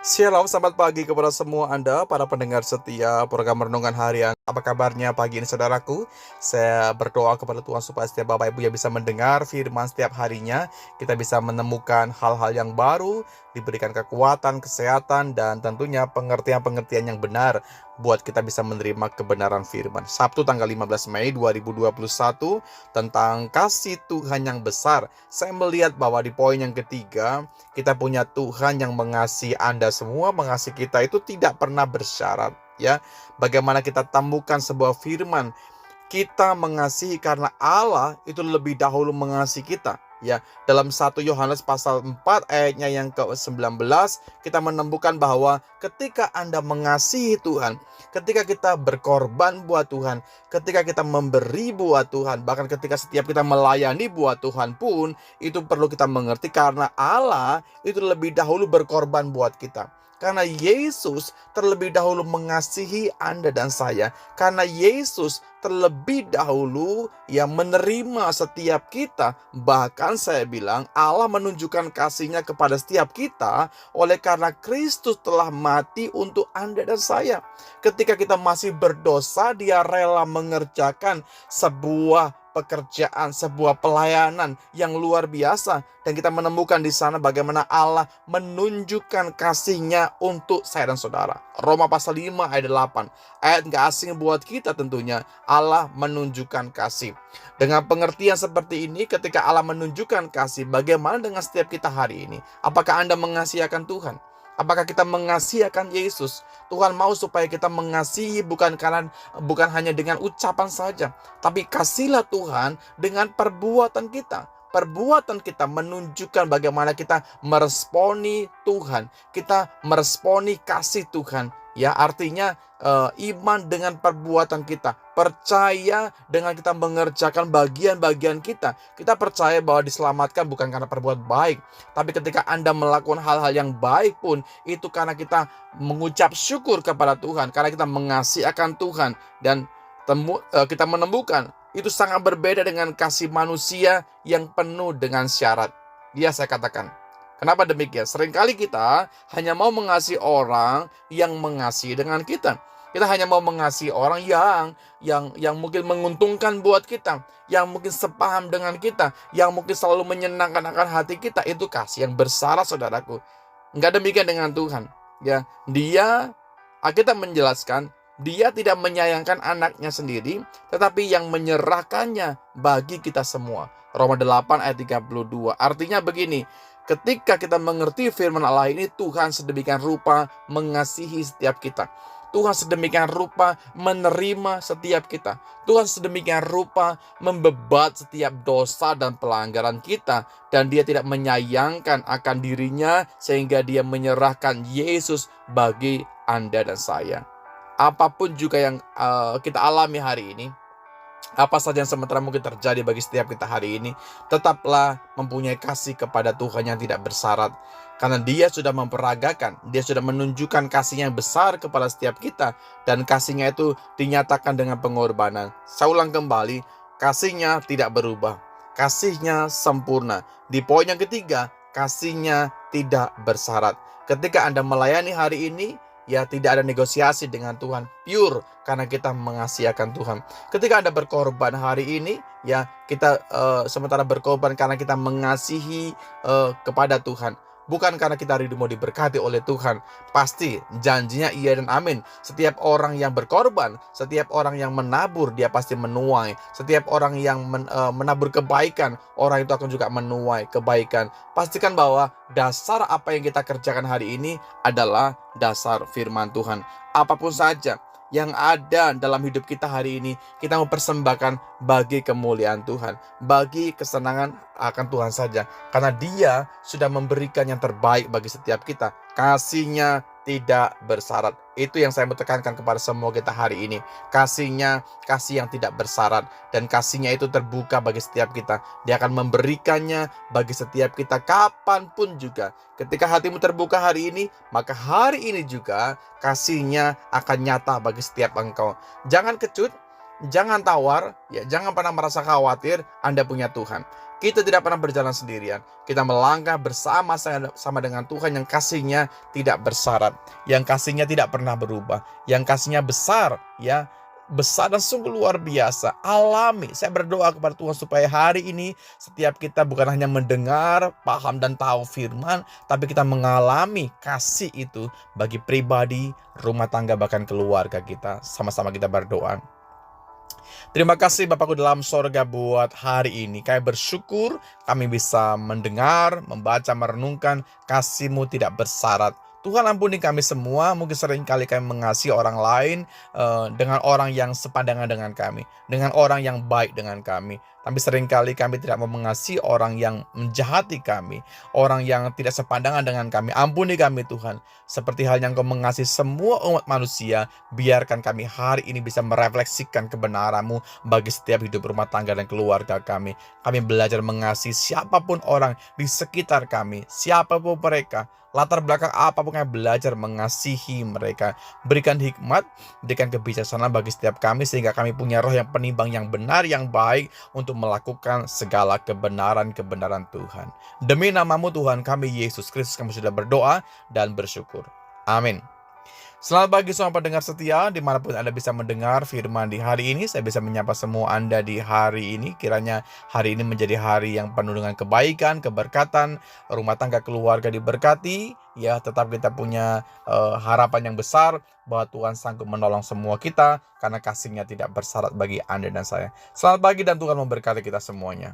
Shalom, selamat pagi kepada semua Anda, para pendengar setia program Renungan Harian. Apa kabarnya pagi ini saudaraku? Saya berdoa kepada Tuhan supaya setiap Bapak Ibu yang bisa mendengar firman setiap harinya, kita bisa menemukan hal-hal yang baru, diberikan kekuatan, kesehatan, dan tentunya pengertian-pengertian yang benar buat kita bisa menerima kebenaran firman. Sabtu tanggal 15 Mei 2021 tentang kasih Tuhan yang besar. Saya melihat bahwa di poin yang ketiga, kita punya Tuhan yang mengasihi Anda semua, mengasihi kita itu tidak pernah bersyarat, ya. Bagaimana kita temukan sebuah firman, kita mengasihi karena Allah itu lebih dahulu mengasihi kita, ya. Dalam 1 Yohanes pasal 4 ayatnya yang ke-19, kita menemukan bahwa ketika Anda mengasihi Tuhan, ketika kita berkorban buat Tuhan, ketika kita memberi buat Tuhan, bahkan ketika setiap kita melayani buat Tuhan pun, itu perlu kita mengerti karena Allah itu lebih dahulu berkorban buat kita. Karena Yesus terlebih dahulu mengasihi Anda dan saya. Karena Yesus terlebih dahulu yang menerima setiap kita. Bahkan saya bilang Allah menunjukkan kasih-Nya kepada setiap kita oleh karena Kristus telah mati untuk Anda dan saya. Ketika kita masih berdosa, Dia rela mengerjakan sebuah pekerjaan, sebuah pelayanan yang luar biasa. Dan kita menemukan di sana bagaimana Allah menunjukkan kasih-Nya untuk saya dan saudara. Roma pasal 5 ayat 8. Ayat gak asing buat kita tentunya. Allah menunjukkan kasih. Dengan pengertian seperti ini, ketika Allah menunjukkan kasih, bagaimana dengan setiap kita hari ini? Apakah Anda mengasihi akan Tuhan? Apakah kita mengasihi akan Yesus? Tuhan mau supaya kita mengasihi bukan hanya dengan ucapan saja, tapi kasihlah Tuhan dengan perbuatan kita. Perbuatan kita menunjukkan bagaimana kita meresponi Tuhan, kita meresponi kasih Tuhan. Ya, artinya iman dengan perbuatan kita, percaya dengan kita mengerjakan bagian-bagian kita. Kita percaya bahwa diselamatkan bukan karena perbuat baik, tapi ketika Anda melakukan hal-hal yang baik pun, itu karena kita mengucap syukur kepada Tuhan, karena kita mengasihi akan Tuhan. Dan kita menemukan itu sangat berbeda dengan kasih manusia yang penuh dengan syarat. Ya, saya katakan. Kenapa demikian? Seringkali kita hanya mau mengasihi orang yang mengasihi dengan kita. Kita hanya mau mengasihi orang yang mungkin menguntungkan buat kita, yang mungkin sepaham dengan kita, yang mungkin selalu menyenangkan akan hati kita. Itu kasih yang bersyarat, saudaraku. Enggak demikian dengan Tuhan. Ya, kita menjelaskan, Dia tidak menyayangkan anaknya sendiri, tetapi yang menyerahkannya bagi kita semua. Roma 8 ayat 32. Artinya begini, ketika kita mengerti firman Allah ini, Tuhan sedemikian rupa mengasihi setiap kita. Tuhan sedemikian rupa menerima setiap kita. Tuhan sedemikian rupa membebat setiap dosa dan pelanggaran kita. Dan Dia tidak menyayangkan akan dirinya sehingga Dia menyerahkan Yesus bagi Anda dan saya. Apapun juga yang kita alami hari ini, apa saja yang sementara mungkin terjadi bagi setiap kita hari ini, tetaplah mempunyai kasih kepada Tuhan yang tidak bersyarat. Karena Dia sudah memperagakan, Dia sudah menunjukkan kasih-Nya yang besar kepada setiap kita. Dan kasih-Nya itu dinyatakan dengan pengorbanan. Saya ulang kembali, kasih-Nya tidak berubah. Kasih-Nya sempurna. Di poin yang ketiga, kasih-Nya tidak bersyarat. Ketika Anda melayani hari ini, ya tidak ada negosiasi dengan Tuhan, pure karena kita mengasihi akan Tuhan. Ketika Anda berkorban hari ini, ya kita sementara berkorban karena kita mengasihi kepada Tuhan. Bukan karena kita rindu mau diberkati oleh Tuhan. Pasti janjinya iya dan amin. Setiap orang yang berkorban, setiap orang yang menabur, dia pasti menuai. Setiap orang yang menabur kebaikan, orang itu akan juga menuai kebaikan. Pastikan bahwa dasar apa yang kita kerjakan hari ini adalah dasar firman Tuhan. Apapun saja yang ada dalam hidup kita hari ini, kita mempersembahkan bagi kemuliaan Tuhan, bagi kesenangan akan Tuhan saja. Karena Dia sudah memberikan yang terbaik bagi setiap kita. Kasih-Nya tidak bersyarat. Itu yang saya mau tekankan kepada semua kita hari ini. Kasih-Nya, kasih yang tidak bersyarat. Dan kasih-Nya itu terbuka bagi setiap kita. Dia akan memberikannya bagi setiap kita kapanpun juga. Ketika hatimu terbuka hari ini, maka hari ini juga kasih-Nya akan nyata bagi setiap engkau. Jangan kecut, jangan tawar, ya jangan pernah merasa khawatir, Anda punya Tuhan. Kita tidak pernah berjalan sendirian. Kita melangkah bersama dengan Tuhan yang kasihnya tidak bersyarat, yang kasihnya tidak pernah berubah, yang kasihnya besar, ya besar dan sungguh luar biasa. Alami. Saya berdoa kepada Tuhan supaya hari ini setiap kita bukan hanya mendengar, paham dan tahu firman, tapi kita mengalami kasih itu bagi pribadi, rumah tangga, bahkan keluarga kita. Sama-sama kita berdoa. Terima kasih Bapakku dalam sorga buat hari ini. Kami bersyukur kami bisa mendengar, membaca, merenungkan kasih-Mu tidak bersyarat. Tuhan ampuni kami semua, mungkin seringkali kami mengasihi orang lain dengan orang yang sepandangan dengan kami, dengan orang yang baik dengan kami. Tapi seringkali kami tidak mau mengasihi orang yang menjahati kami, orang yang tidak sepandangan dengan kami. Ampuni kami Tuhan, seperti halnya Engkau mengasihi semua umat manusia, biarkan kami hari ini bisa merefleksikan kebenaran-Mu bagi setiap hidup rumah tangga dan keluarga kami. Kami belajar mengasihi siapapun orang di sekitar kami, siapapun mereka, latar belakang apapun, kami belajar mengasihi mereka. Berikan hikmat, berikan kebijaksanaan bagi setiap kami, sehingga kami punya roh yang penimbang, yang benar, yang baik, untuk melakukan segala kebenaran-kebenaran Tuhan. Demi nama-Mu Tuhan kami Yesus Kristus, kami sudah berdoa dan bersyukur. Amin. Selamat pagi semua pendengar setia, dimanapun Anda bisa mendengar firman di hari ini. Saya bisa menyapa semua Anda di hari ini. Kiranya hari ini menjadi hari yang penuh dengan kebaikan, keberkatan, rumah tangga keluarga diberkati. Ya, tetap kita punya harapan yang besar bahwa Tuhan sanggup menolong semua kita, karena kasih-Nya tidak bersyarat bagi Anda dan saya. Selamat pagi dan Tuhan memberkati kita semuanya.